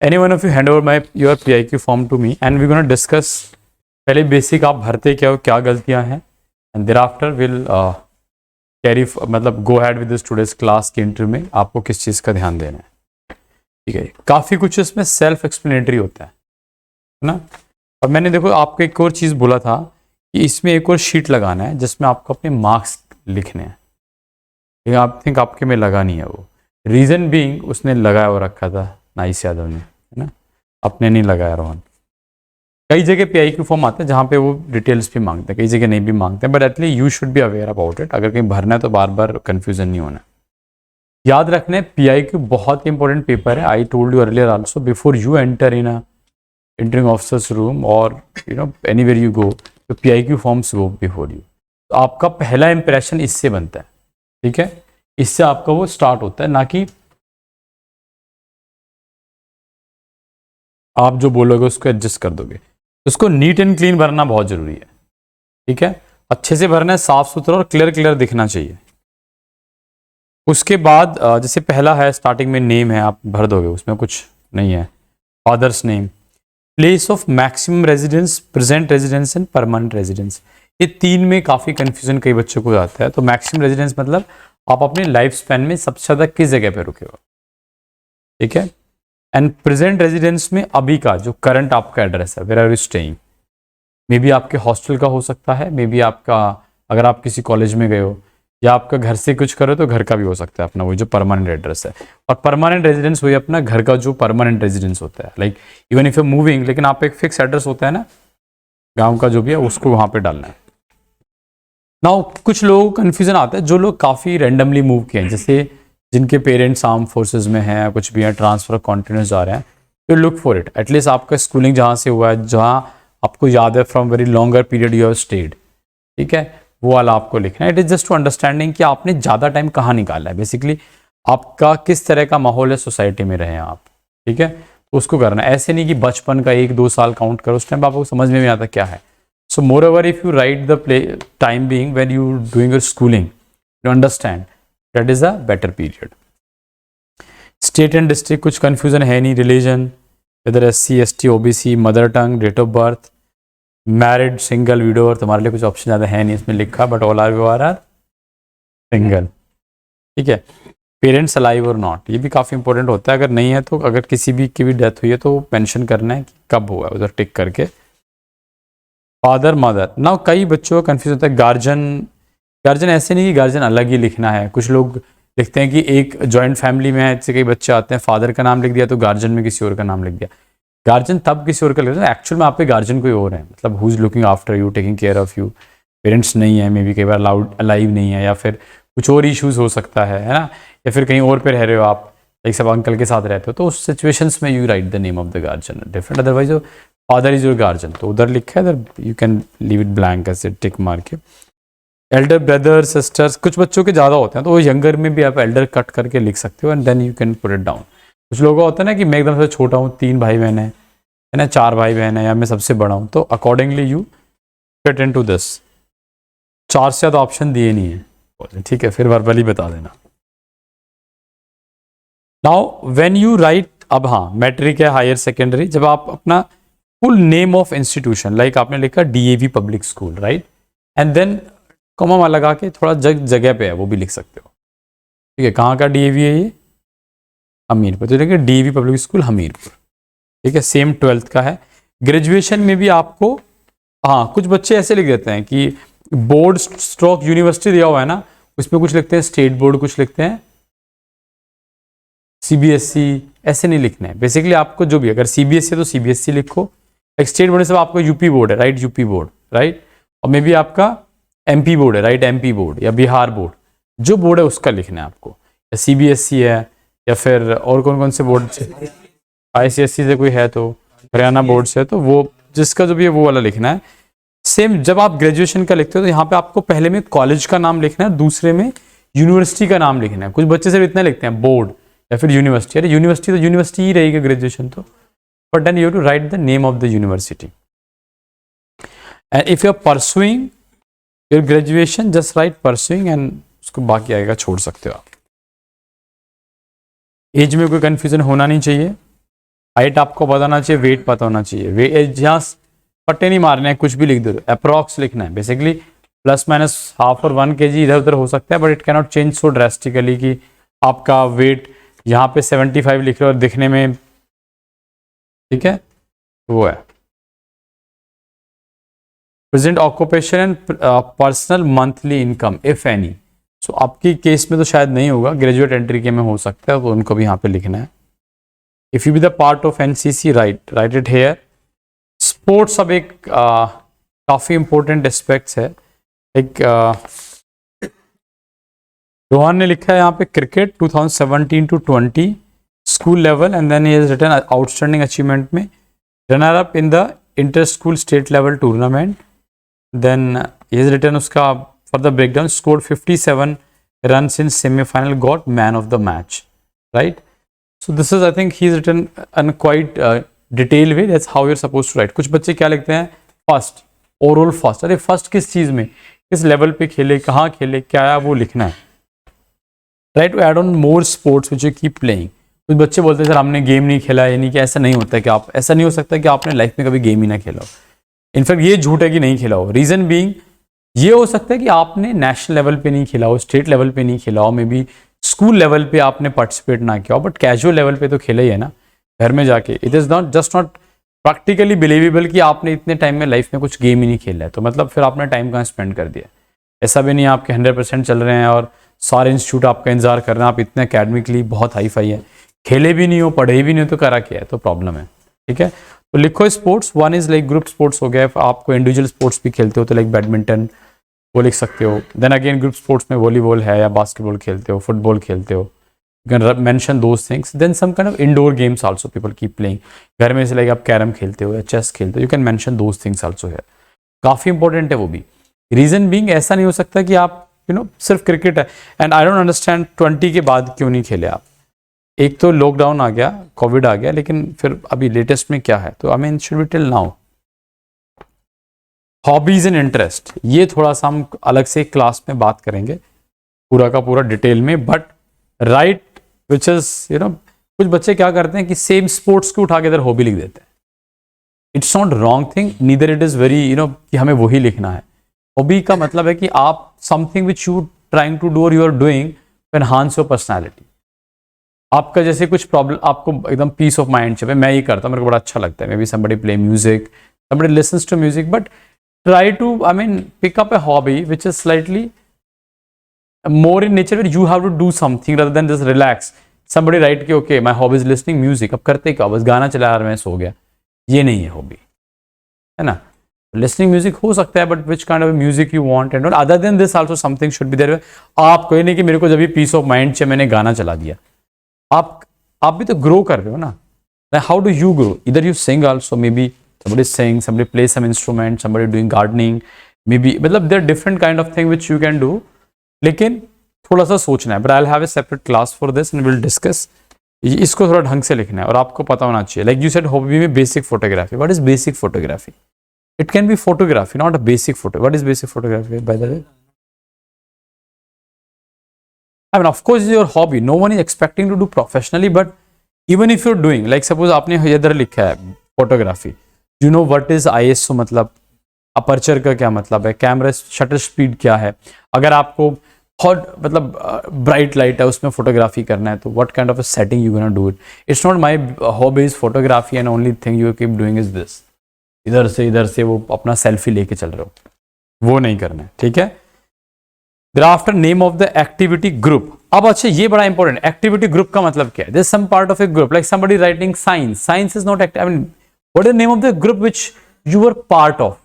Any one of you hand over my your PIQ form to me and we gonna discuss पहले basic आप भरते क्या हो, क्या गलतियां हैं, and thereafter will carry मतलब go ahead with today's class के इंटरव्यू में आपको किस चीज़ का ध्यान देना है। ठीक है, काफ़ी कुछ इसमें सेल्फ एक्सप्लेनेटरी होता है ना। और मैंने देखो आपको एक और चीज़ बोला था कि इसमें एक और शीट लगाना है जिसमें आपको अपने मार्क्स लिखने हैं। लेकिन आप थिंक आपके में लगा नहीं है वो, रीज़न बीइंग उसने लगाया हुआ रखा था नाइस यादव ने, है ना, अपने नहीं लगाया रोहन। कई जगह PIQ फॉर्म आते हैं जहाँ पे वो डिटेल्स भी मांगते हैं, कई जगह नहीं भी मांगते हैं, but at least you should be aware about it. अगर कहीं भरना है तो बार बार कन्फ्यूजन नहीं होना। याद रखना है PIQ बहुत इंपॉर्टेंट पेपर है। I told you earlier also before you enter in a entering officer's room or anywhere you go, तो PIQ forms go before you। तो आपका पहला इंप्रेशन इससे बनता है, ठीक है, इससे आपका वो स्टार्ट होता है, ना कि आप जो बोलोगे उसको एडजस्ट कर दोगे। उसको नीट एंड क्लीन भरना बहुत जरूरी है, ठीक है, अच्छे से भरना है, साफ सुथरा और क्लियर दिखना चाहिए। उसके बाद जैसे पहला है स्टार्टिंग में नेम है, आप भर दोगे, उसमें कुछ नहीं है। Father's name, place of maximum residence, present residence and permanent residence, ये तीन में काफ़ी कंफ्यूजन कई बच्चों को आता है। तो मैक्सिमम रेजिडेंस मतलब आप अपने लाइफ स्पैन में सबसे ज़्यादा किस जगह पे रुके हो, ठीक है। एंड प्रेजेंट रेजिडेंस में अभी का जो करंट आपका एड्रेस है, where are you staying, maybe आपके हॉस्टल का हो सकता है, मे बी आपका अगर आप किसी कॉलेज में गए हो, या आपका घर से कुछ करो तो घर का भी हो सकता है अपना, वही जो परमानेंट एड्रेस है। और परमानेंट रेजिडेंस वही अपना घर का जो परमानेंट रेजिडेंस होता है, like even if you moving, लेकिन आप एक फिक्स एड्रेस होता है ना गांव का जो भी है, उसको वहां पे डालना है। नाउ कुछ लोगों को कन्फ्यूजन आता है, जो लोग काफ़ी रैंडमली मूव किए हैं, जैसे जिनके पेरेंट्स आर्म फोर्सेज में हैं, कुछ भी हैं, ट्रांसफर कॉन्टिन्यूस जा रहे हैं, तो लुक फॉर इट। एटलीस्ट आपका स्कूलिंग जहाँ से हुआ है, जहाँ आपको याद है from very longer period you have stayed, ठीक है, वो वाला आपको लिखना है। It is just to understanding कि आपने ज़्यादा टाइम कहाँ निकाला है, बेसिकली आपका किस तरह का माहौल है सोसाइटी में रहे हैं आप, ठीक है, तो उसको करना है। ऐसे नहीं कि बचपन का 1-2 साल काउंट करो, उस टाइम आपको समझ में नहीं आता क्या है। So more over if you write the play time being when you doing your schooling, you understand that is a better period. State and district कुछ कन्फ्यूजन है नहीं, रिलीजन, इधर SC ST OBC, mother tongue, date of birth, married, single, widower, तुम्हारे लिए कुछ option ज़्यादा है नहीं इसमें लिखा, बट ऑल आर सिंगल, ठीक है। पेरेंट्स अलाइव और नॉट, ये भी काफ़ी इंपॉर्टेंट होता है, अगर नहीं है तो अगर किसी भी की भी डेथ हुई है तो मेंशन करना है कि कब हुआ है, उधर टिक करके। फादर मदर, ना कई बच्चों का कन्फ्यूज होता है गार्जियन ऐसे नहीं कि गार्जियन अलग ही लिखना है। कुछ लोग लिखते हैं कि एक जॉइंट फैमिली में है, इससे कई बच्चे आते हैं, फादर का नाम लिख दिया तो गार्जियन में किसी और का नाम लिख दिया। गार्जियन तब किसी और का लिखते हैं, एक्चुअल में आपके गार्जियन कोई और है, मतलब who is looking after you, taking care of you. Parents नहीं है, मे बी कई बार अलाइव नहीं है, या फिर कुछ और इश्यूज हो सकता है ना, या फिर कहीं और पे रह रहे हो आप, एक सब अंकल के साथ रहते हो, तो उस सिचुएशंस में you write the name of the guardian different. Otherwise father is your guardian, तो उधर लिखा है, इधर you can leave it blank ऐसे टिक मार के। एल्डर ब्रदर सिस्टर्स, कुछ बच्चों के ज़्यादा होते हैं तो वो यंगर में भी आप एल्डर कट करके लिख सकते हो, and then you can put it down. कुछ लोगों का होता है ना कि मैं एकदम से छोटा हूँ, 3 भाई बहन है ना, 4 भाई बहन है, या मैं सबसे बड़ा हूँ, तो accordingly you fit into this. 4 से ज़्यादा ऑप्शन दिए नहीं है, ठीक है, फिर वर्बली बता देना। नाउ व्हेन यू राइट, अब हाँ मैट्रिक है, हायर सेकेंडरी, जब आप अपना full name of institution, like आपने लिखा DAV public school, right, and then comma लगा के थोड़ा जगह पे है वो भी लिख सकते हो, ठीक है। कहाँ का DAV है ये? हमीरपुर, तो देखिए DAV पब्लिक स्कूल हमीरपुर, ठीक है। सेम 12th का है। ग्रेजुएशन में भी आपको, हाँ कुछ बच्चे ऐसे लिख देते हैं कि बोर्ड स्ट्रोक यूनिवर्सिटी दिया हुआ है ना, उसमें कुछ लिखते हैं स्टेट बोर्ड, कुछ लिखते हैं CBSE, ऐसे नहीं लिखना है। बेसिकली आपको जो भी, अगर CBSE है तो CBSE लिखो, एक स्टेट बोर्ड से आपका UP बोर्ड है, राइट, UP बोर्ड, राइट, और मे बी आपका MP बोर्ड है, राइट, MP बोर्ड या बिहार बोर्ड, जो बोर्ड है उसका लिखना है आपको, या CBSE है, या फिर और कौन कौन से बोर्ड से, ICSE से कोई है तो, हरियाणा बोर्ड से है तो, वो जिसका जो भी है वो वाला लिखना है। सेम जब आप ग्रेजुएशन का लिखते हो तो यहाँ पे आपको पहले में कॉलेज का नाम लिखना है, दूसरे में यूनिवर्सिटी का नाम लिखना है। कुछ बच्चे सिर्फ इतना लिखते हैं बोर्ड या फिर यूनिवर्सिटी, अरे यूनिवर्सिटी तो यूनिवर्सिटी ही रहेगी ग्रेजुएशन तो, but then you have to write the name of the university. And if you are pursuing your graduation, just write pursuing, and उसको बाकी आएगा छोड़ सकते हो आप। एज में कोई कंफ्यूजन होना नहीं चाहिए, हाइट आपको पता होना चाहिए, वेट पता होना चाहिए, वेट यहाँ पट्टे नहीं मारने हैं, कुछ भी लिख दो, अप्रॉक्स लिखना है बेसिकली, प्लस माइनस हाफ और 1 kg इधर उधर हो सकता है, but it cannot change so drastically कि आपका वेट यहाँ पे 75 लिख रहे हो और दिखने में, ठीक है, वो है present occupation and personal monthly income if any. So आपकी केस में तो शायद नहीं होगा, ग्रेजुएट एंट्री के में हो सकता है, तो उनको भी यहाँ पे लिखना है। If you be the part of NCC right it here. Sports अब एक काफ़ी इंपॉर्टेंट एस्पेक्ट्स है। एक रोहन ने लिखा है यहाँ पे cricket 2017 to 20 school level, and then he has written outstanding achievement में runner up in the inter school state level tournament. Then he has written उसका for the breakdown scored 57 runs in semi-final, got man of the match, right? So this is, I think he's written in quite detailed way. That's how you're supposed to write. कुछ बच्चे क्या लिखते हैं, first, overall first. अरे first किस चीज में, किस लेवल पे खेले, कहाँ खेले, क्या है, वो लिखना है। Try to add on more sports which you keep playing. कुछ बच्चे बोलते हैं सर हमने गेम नहीं खेला, यानी कि ऐसा नहीं होता है कि आप, ऐसा नहीं हो सकता कि आपने लाइफ में कभी गेम ही ना खेला हो। इनफैक्ट ये झूठ है कि नहीं खेला हो। रीजन बीइंग ये हो सकता है कि आपने नेशनल लेवल पे नहीं खेला हो, स्टेट लेवल पे नहीं खेला हो, मे बी स्कूल लेवल पे आपने पार्टिसिपेट ना किया हो, बट कैजुअल लेवल पे तो खेला ही है ना घर में जाके। It is not just not practically believable कि आपने इतने टाइम में लाइफ में कुछ गेम ही नहीं खेला है, तो मतलब फिर आपने टाइम कहाँ स्पेंड कर दिया। ऐसा भी नहीं आपके 100% चल रहे हैं और सारे इंस्टीट्यूट आपका इंतजार कर रहे हैं, आप इतने अकेडमिकली बहुत हाई फाई है, खेले भी नहीं हो, पढ़े भी नहीं हो, तो करा क्या है, तो प्रॉब्लम है। ठीक है, तो लिखो sports. One is like group sports हो गया, आपको इंडिविजुअल स्पोर्ट्स भी खेलते हो तो लाइक बैडमिंटन वो लिख सकते हो। देन अगेन ग्रुप स्पोर्ट्स में वॉलीबॉल है या बास्केटबॉल खेलते हो, फुटबॉल खेलते हो, you can mention those things. Then some kind of indoor games also people keep playing. घर में से लाइक आप कैरम खेलते हो या चेस खेलते हो, you can mention those things also है। काफ़ी इंपॉर्टेंट है वो भी। रीजन बीइंग ऐसा नहीं हो सकता कि आप सिर्फ क्रिकेट है। एंड आई डोंट अंडरस्टैंड 20 के बाद क्यों नहीं खेले आप। एक तो लॉकडाउन आ गया, कोविड आ गया, लेकिन फिर अभी लेटेस्ट में क्या है, तो I mean should be till now. Hobbies and interest, ये थोड़ा सा हम अलग से क्लास में बात करेंगे पूरा का पूरा डिटेल में, बट राइट विच इज कुछ बच्चे क्या करते हैं कि सेम स्पोर्ट्स को उठा के इधर हॉबी लिख देते हैं। It's not wrong thing, neither it is very कि हमें वही लिखना है। हॉबी का मतलब है कि आप something which you trying to do और you are doing to enhance your personality. आपका जैसे कुछ प्रॉब्लम, आपको एकदम पीस ऑफ माइंड चाहिए, मैं ये करता हूँ, मेरे को बड़ा अच्छा लगता है, maybe somebody play music, somebody listens to music, but try to pick up a hobby which is slightly more in nature, where you have to do something rather than just relax. Somebody write कि okay my hobby is listening music, अब करते क्या, बस गाना चला रहा, मैं सो गया, ये नहीं है हॉबी, है ना। लिसनिंग म्यूजिक हो सकता है, but which kind of music you want and other than this also something should be there. आप कोई नहीं कि मेरे को जब भी पीस ऑफ माइंड चाहिए मैंने गाना चला दिया। आप भी तो ग्रो कर रहे हो ना। How do you grow? इधर you sing also, maybe somebody sing, somebody play some instrument, somebody doing gardening, maybe मतलब there are different kind of thing which you can do, लेकिन थोड़ा सा सोचना है। but I'll have a separate class for this and we'll discuss। इसको थोड़ा ढंग से लिखना है और आपको पता होना चाहिए। like you said hobby में basic photography, what is basic photography? It can be photography, not a basic photo. What is basic photography, by the way? I mean of course it's your hobby, no one is expecting to do professionally, but even if you're doing, like suppose आपने इधर लिखा है photography, you know what is ISO, मतलब aperture का क्या मतलब है, camera shutter speed क्या है। अगर आपको हॉट मतलब ब्राइट लाइट है उसमें फोटोग्राफी करना है, तो what kind of a setting you gonna do it. It's not my hobby is photography and only thing you keep doing is this, इधर से वो अपना सेल्फी लेके चल रहे हो, वो नहीं करना है। ठीक है, thereafter name of the activity group. अब अच्छा ये बड़ा इंपॉर्टेंट, एक्टिविटी ग्रुप का मतलब क्या है। This some part of a group, like somebody writing science, science is not active, I mean what is the name of the group which you were part of,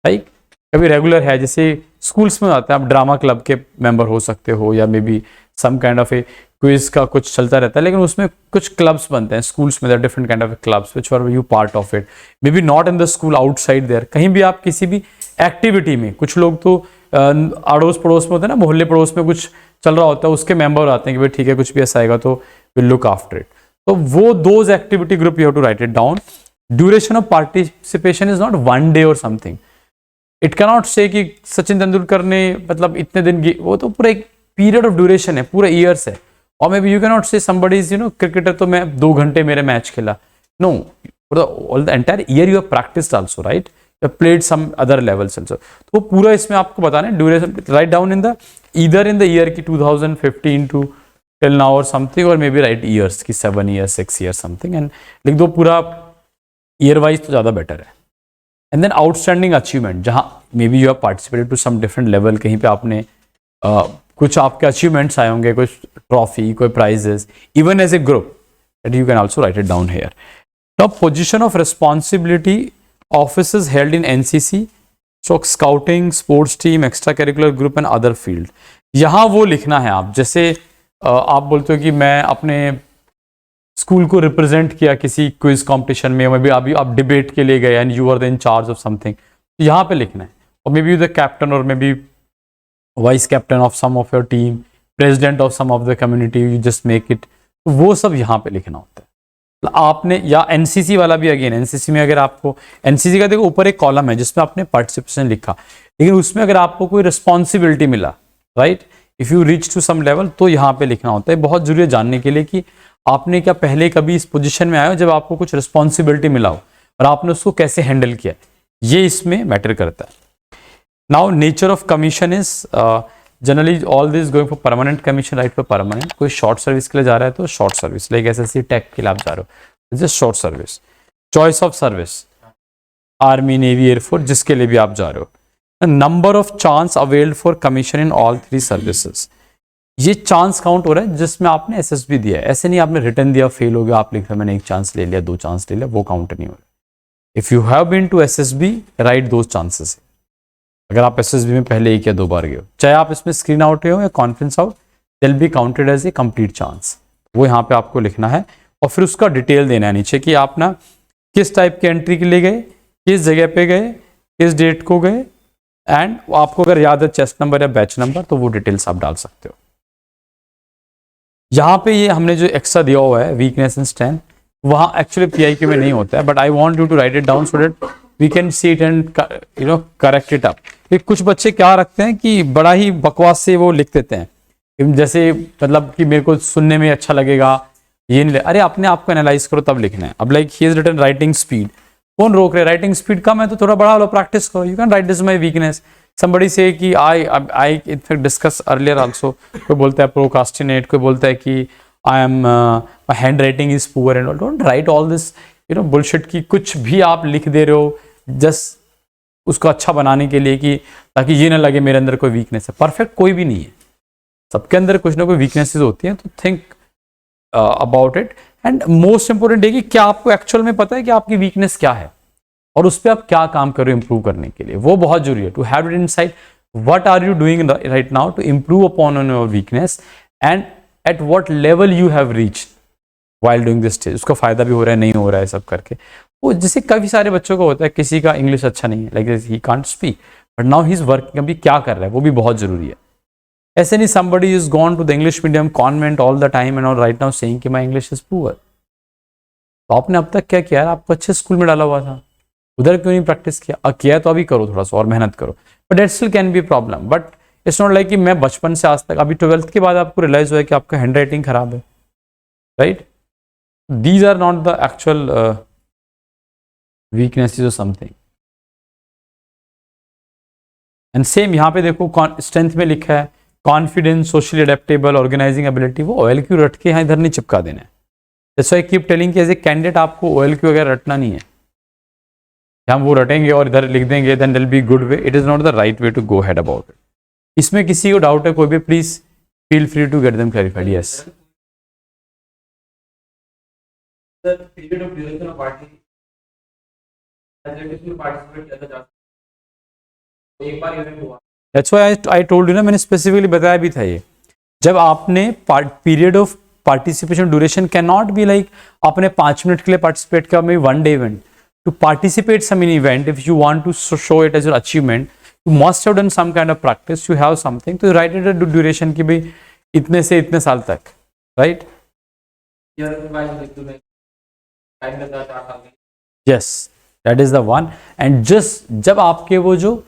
right? कभी regular है, जैसे schools में आता है, आप drama club के member हो सकते हो, या maybe some kind of a quiz का कुछ चलता रहता है, लेकिन उसमें कुछ क्लब्स बनते हैं स्कूल्स में, different kind of clubs which are you part of it, maybe not in the school, outside there, कहीं भी आप किसी भी एक्टिविटी में। कुछ लोग तो अड़ोस पड़ोस में होते हैं ना, मोहल्ले पड़ोस में कुछ चल रहा होता है, उसके मेंबर आते हैं कि भाई ठीक है कुछ भी ऐसा आएगा तो विल लुक आफ्टर इट। तो वो those activity group you have to write it down. Duration of participation is not 1 day और something. It can not say कि सचिन तेंदुलकर ने मतलब इतने दिन, वो तो पूरा एक पीरियड ऑफ ड्यूरेशन है, पूरा ईयर्स है। और maybe you can not say somebody is cricketer तो मैं 2 घंटे मेरे मैच खेला, no, all the entire year you have practised also, right, you have played some other levels also. तो पूरा इसमें आपको बताना है duration, write down in the either in the year की 2015 टू टिल नाउ और समथिंग, और मे बी राइट ईयर्स की 7 ईयर्स 6 ईयर्स समथिंग, एंड लिख दो पूरा ईयर वाइज तो ज़्यादा बेटर है। एंड देन आउटस्टैंडिंग अचीवमेंट, जहाँ maybe you have participated to some different level, कहीं पे आपने कुछ आपके अचीवमेंट्स आए होंगे, कुछ ट्रॉफी, कोई prizes, even as a group, that you can also write it down here. Now position of responsibility, offices held in NCC, scouting, sports team, extra curricular group and other field. यहाँ वो लिखना है आप, जैसे आप बोलते हो कि मैं अपने स्कूल को रिप्रेजेंट किया किसी क्विज कंपटीशन में, मे बी अभी आप डिबेट के लिए गए and you are the in charge of something, तो यहाँ पे लिखना है। और मे बी द कैप्टन और maybe vice captain of some of your team, president of some of the community, you just make it, तो वो सब यहाँ पे लिखना होता है आपने। या एनसीसी वाला भी, अगेन एनसीसी में अगर आपको, एनसीसी का देखो ऊपर एक कॉलम है जिसमें आपने पार्टिसिपेशन लिखा, लेकिन उसमें अगर आपको कोई रिस्पॉन्सिबिलिटी मिला, right, if you reach to some level, तो यहाँ पे लिखना होता है। बहुत जरूरी है जानने के लिए कि आपने क्या पहले कभी इस पोजीशन में आए हो जब आपको कुछ रिस्पॉन्सिबिलिटी मिला हो और आपने उसको कैसे हैंडल किया, ये इसमें मैटर करता है। Now nature of commission is generally all this going for permanent commission, right, for permanent. कोई शॉर्ट सर्विस के लिए जा रहा है तो short service, like SSC tech के लिए आप जा रहे हो, just short service. Choice of service, army, navy, air force, जिसके लिए भी आप जा रहे हो। Number of chance availed for commission in all 3 services, ये चांस काउंट हो रहा है जिसमें आपने एसएसबी दिया है। ऐसे नहीं आपने रिटर्न दिया, फेल हो गया, आप लिख रहे मैंने 1 चांस ले लिया, 2 चांस ले लिया, वो काउंट नहीं हो रहा। If you have been to SSB, write those chances. अगर आप एसएसबी में पहले 1 या 2 बार गए हो, चाहे आप इसमें स्क्रीन आउट हो या conference out, will be counted as a complete chance, वो यहाँ पे आपको लिखना है। और फिर उसका डिटेल देना है नीचे कि आप ना किस टाइप की एंट्री के लिए गए, किस जगह पे गए, किस डेट को गए, एंड आपको अगर याद है चेस्ट नंबर या बैच नंबर, तो वो डिटेल्स आप डाल सकते हो। यहाँ पे ये हमने जो एक्स्ट्रा दिया हुआ है वीकनेस एंड स्ट्रेंथ, वहाँ एक्चुअली पीआईक्यू में नहीं होता है, but I want you to write it down so that we can see it and correct it up. कुछ बच्चे क्या रखते हैं कि बड़ा ही बकवास से वो लिख देते हैं, जैसे मतलब कि मेरे को सुनने में अच्छा लगेगा, ये नहीं, अरे अपने आप को एनालाइज करो तब लिखना है। अब like he is written writing speed, कौन रोक रहे, राइटिंग स्पीड कम है तो थोड़ा बड़ा वाला प्रैक्टिस करो, you can write this my weakness. somebody say कि I in fact discuss earlier also, कोई बोलता है procrastinate, कोई बोलता है कि I am my handwriting is poor and all, don't write all this bullshit की कुछ भी आप लिख दे रहे हो just उसको अच्छा बनाने के लिए, कि ताकि ये ना लगे मेरे अंदर कोई वीकनेस है। परफेक्ट कोई भी नहीं है, सबके अंदर कुछ ना कोई वीकनेसेस होती हैं, तो think about it. And most important है कि क्या आपको एक्चुअल में पता है कि आपकी वीकनेस क्या है और उस पर आप क्या काम कर रहे हो इंप्रूव करने के लिए, वो बहुत जरूरी है। To have it inside, what are you doing right now to improve upon on your weakness and at what level you have reached while doing this stage. उसका फायदा भी हो रहा है, नहीं हो रहा है, सब करके। वो जैसे काफी सारे बच्चों को होता है, किसी का इंग्लिश अच्छा नहीं है, like he can't speak, but now he is working, अभी क्या कर रहा है वो भी बहुत जरूरी है। ऐसे नहीं somebody is gone to the English medium convent all the time and all right now saying कि my English is poor। तो आपने अब तक क्या किया, आपको अच्छे स्कूल में डाला हुआ था, उधर क्यों नहीं प्रैक्टिस किया? किया तो अभी करो, थोड़ा सा और मेहनत करो, but that still can be problem. But it's not like कि मैं बचपन से आज तक, अभी 12th के बाद आपको रियलाइज हुआ है कि आपका हैंड राइटिंग खराब है, right? These are not the actual weaknesses और समथिंग। एंड सेम यहाँ पे देखो स्ट्रेंथ में लिखा है confidence, socially adaptable, organising ability, वो OLQ रट के यहाँ इधर नहीं चिपका देना है। That's why I keep telling कि एज ए कैंडिडेट आपको OLQ वगैरह रटना नहीं है। हम वो रटेंगे और इधर लिख देंगे then will be good way, it is not the right way to go head about it. इसमें किसी को डाउट है कोई भी, please feel free to get them clarified. Yes That's why I told you ना, मैंने स्पेसिफिकली बताया भी था ये, जब आपने period of participation duration can not be like आपने 5 मिनट के लिए पार्टिसिपेट किया, may 1 day event. To participate some in event, if you want to show it as your achievement, you must have done some kind of practice, you have something, तो write it duration की भी इतने से इतने साल तक, right? Yes, that is the one. And just जब आपके वो जो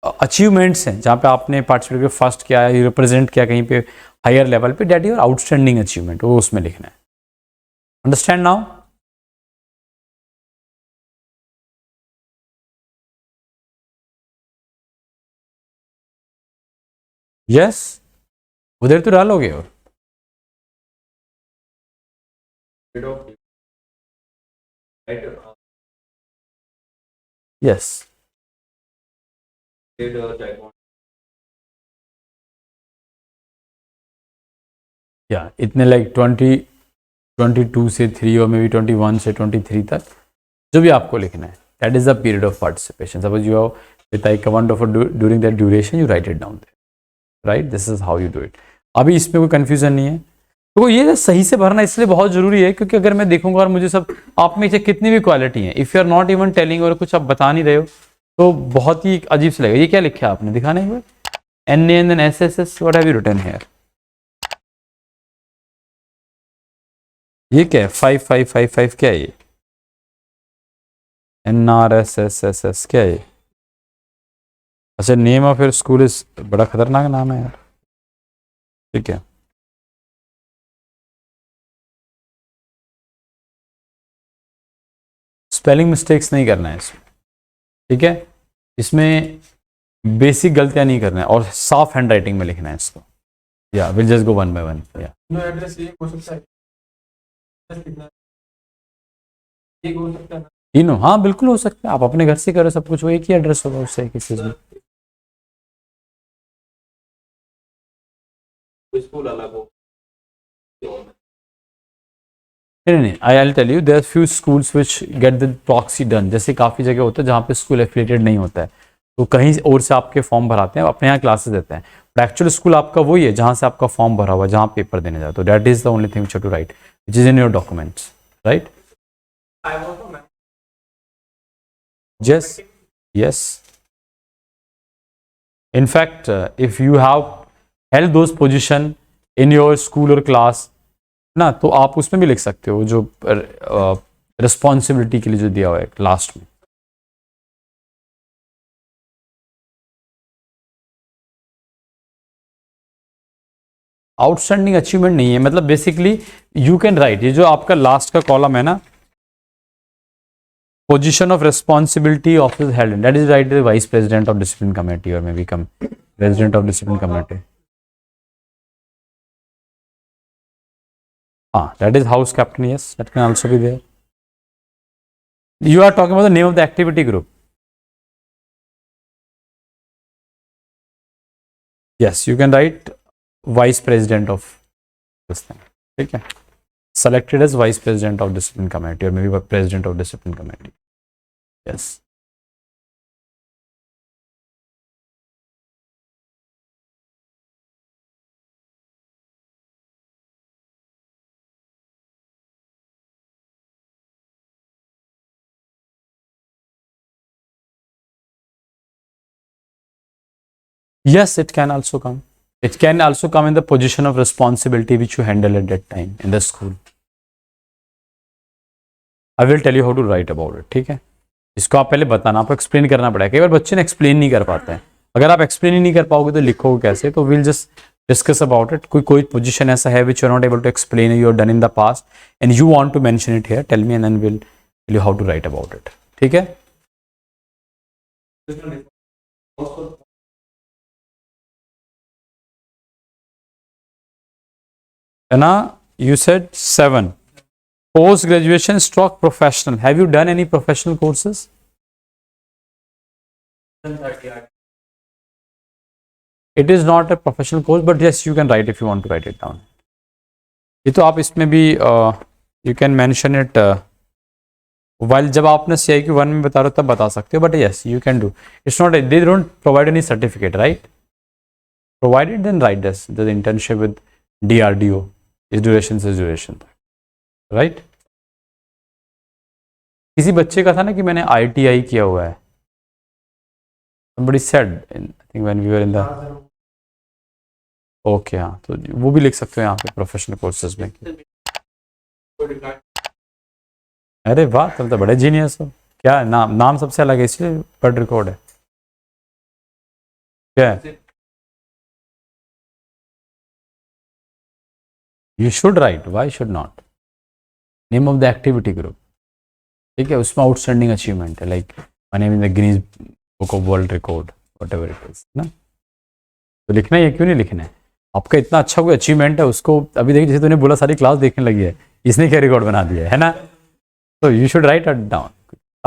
अचीवमेंट्स हैं, जहाँ पे आपने पार्टिसिपेट किया, फर्स्ट किया, रिप्रेजेंट किया कहीं पे, हायर लेवल पे, डेट योर आउटस्टैंडिंग अचीवमेंट, वो उसमें लिखना है। Understand now? यस, उधर तो डालोगे। और यस, या इतने लाइक 22 से 3 और मे बी 21 से 23 तक जो भी आपको लिखना है, that is the period of participation. Suppose you have with I command of during that duration you right it down, right, this is how you do it. अभी इसमें कोई कंफ्यूजन नहीं है, तो ये सही से भरना इसलिए बहुत जरूरी है क्योंकि अगर मैं देखूंगा और मुझे सब आप में से कितनी भी क्वालिटी है, if you are not even telling और कुछ आप बता नहीं रहे हो तो बहुत ही अजीब से लगेगा। ये क्या लिखा है आपने, दिखाने हुए N N N S S S, what have you written here? ये क्या है? 5555 क्या है ये? N R S S S S क्या है ये? अच्छा, name of your school is, बड़ा खतरनाक नाम है यार। ठीक है, स्पेलिंग मिस्टेक्स नहीं करना है इसमें, ठीक है, इसमें बेसिक गलतियां नहीं करना है और साफ हैंड राइटिंग में लिखना है इसको। या will just go one by one. या एड्रेस ये हो सकता है, ये हो सकता है ना? तीनों, हाँ बिल्कुल हो सकता है, आप अपने घर से करो सब कुछ, वो एक ही एड्रेस होगा उससे एक ही चीज में। स्कूल अलग हो। नहीं नहीं, I will tell you, there are few schools which get the proxy done. जैसे काफ़ी जगह होता है जहाँ पे स्कूल एफिलिएटेड नहीं होता है, तो कहीं और से आपके फॉर्म भराते हैं, अपने यहाँ क्लासेस देते हैं, बट एक्चुअल स्कूल आपका वही है जहाँ से आपका फॉर्म भरा हुआ है, जहाँ पेपर देने जाते हो। That is the only thing which you to write, which is in your documents, right? Yes yes, in fact if you have held those position in your school or class ना, तो आप उसमें भी लिख सकते हो जो रिस्पॉन्सिबिलिटी के लिए जो दिया हुआ है लास्ट में। आउटस्टैंडिंग अचीवमेंट नहीं है, मतलब बेसिकली यू कैन राइट, ये जो आपका लास्ट का कॉलम है ना, position of responsibility office held, that is right vice president of discipline committee और maybe come president of discipline committee. That is house captain, yes, that can also be there. You are talking about the name of the activity group. Yes, you can write vice president of this thing. Okay, selected as vice president of discipline committee or maybe president of discipline committee. Yes. Yes, it can also come. It can also come in the position of responsibility which you handle at that time in the school. I will tell you how to write about it. ठीक है, इसको आप पहले बताना, आपको explain करना पड़ेगा। कई बार बच्चे ने एक्सप्लेन नहीं कर पाते हैं, अगर आप एक्सप्लेन ही नहीं कर पाओगे तो लिखोगे कैसे? तो will just discuss about it. कोई पोजीशन ऐसा है which you are not able to explain, you are done in the past and you want to mention it here, tell me and then will tell you how to write about it. ठीक है, Anna, you said 7. Post graduation stroke professional. Have you done any professional courses? It is not a professional course, but yes, you can write if you want to write it down. ये तो आप इसमें भी you can mention it while जब आपने CIQ 1 में बता रहे हो तब बता सकते हो, but yes, you can do. It's not, they don't provide any certificate, right? Provided, then write this, the internship with DRDO is duration से duration तक, right? किसी बच्चे का था ना कि मैंने ITI किया हुआ है, somebody said, I think when we were in the, okay, हाँ, तो वो भी लिख सकते हो यहाँ पे प्रोफेशनल कोर्सेज में। अरे वाह, तब तो बड़े जीनियस हो। क्या नाम सबसे अलग है इसलिए वर्ल्ड रिकॉर्ड है क्या है? You should write, why should not, name of the activity group, ठीक है, उसमें आउटस्टैंडिंग अचीवमेंट है, like my name in the Guinness book of world record, whatever it is ना, तो लिखना है, क्यों नहीं लिखना है? आपका इतना अच्छा कोई अचीवमेंट है, उसको अभी देखिए, जैसे तूने बोला सारी क्लास देखने लगी है, इसने क्या रिकॉर्ड बना दिया है ना, तो you should write it down,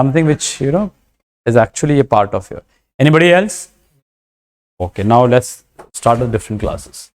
something which you know is actually a part of your. Anybody else? Okay, now let's start the different classes.